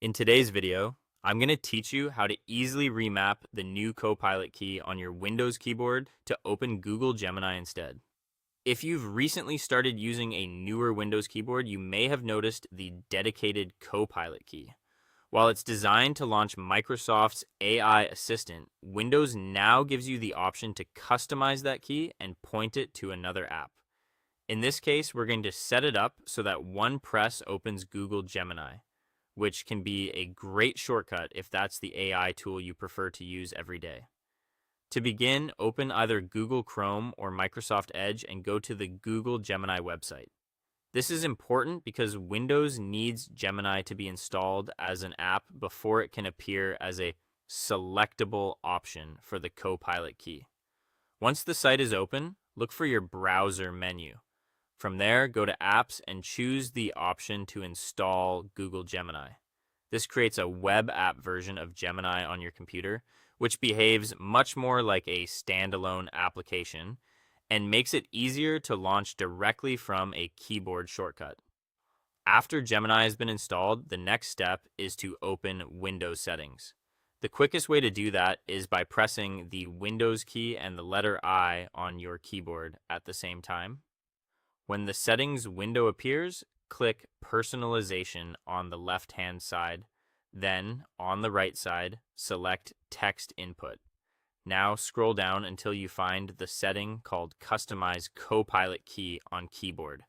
In today's video, I'm going to teach you how to easily remap the new Copilot key on your Windows keyboard to open Google Gemini instead. If you've recently started using a newer Windows keyboard, you may have noticed the dedicated Copilot key. While it's designed to launch Microsoft's AI assistant, Windows now gives you the option to customize that key and point it to another app. In this case, we're going to set it up so that one press opens Google Gemini, which can be a great shortcut if that's the AI tool you prefer to use every day. To begin, open either Google Chrome or Microsoft Edge and go to the Google Gemini website. This is important because Windows needs Gemini to be installed as an app before it can appear as a selectable option for the Copilot key. Once the site is open, look for your browser menu. From there, go to Apps and choose the option to install Google Gemini. This creates a web app version of Gemini on your computer, which behaves much more like a standalone application and makes it easier to launch directly from a keyboard shortcut. After Gemini has been installed, the next step is to open Windows settings. The quickest way to do that is by pressing the Windows key and the letter I on your keyboard at the same time. When the settings window appears, click Personalization on the left-hand side. Then, on the right side, select Text Input. Now scroll down until you find the setting called Customize Copilot Key on keyboard.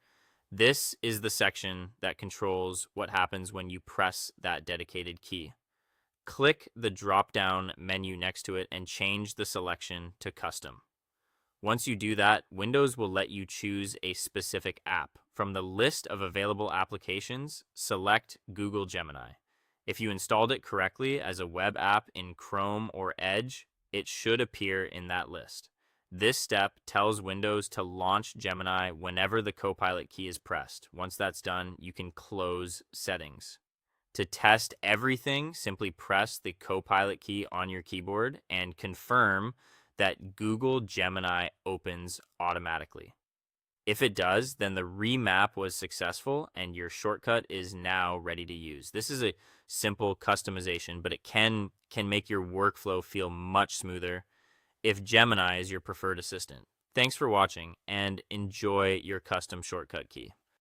This is the section that controls what happens when you press that dedicated key. Click the drop-down menu next to it and change the selection to Custom. Once you do that, Windows will let you choose a specific app. From the list of available applications, select Google Gemini. If you installed it correctly as a web app in Chrome or Edge, it should appear in that list. This step tells Windows to launch Gemini whenever the Copilot key is pressed. Once that's done, you can close Settings. To test everything, simply press the Copilot key on your keyboard and confirm that Google Gemini opens automatically. If it does, then the remap was successful and your shortcut is now ready to use. This is a simple customization, but it can make your workflow feel much smoother if Gemini is your preferred assistant. Thanks for watching and enjoy your custom shortcut key.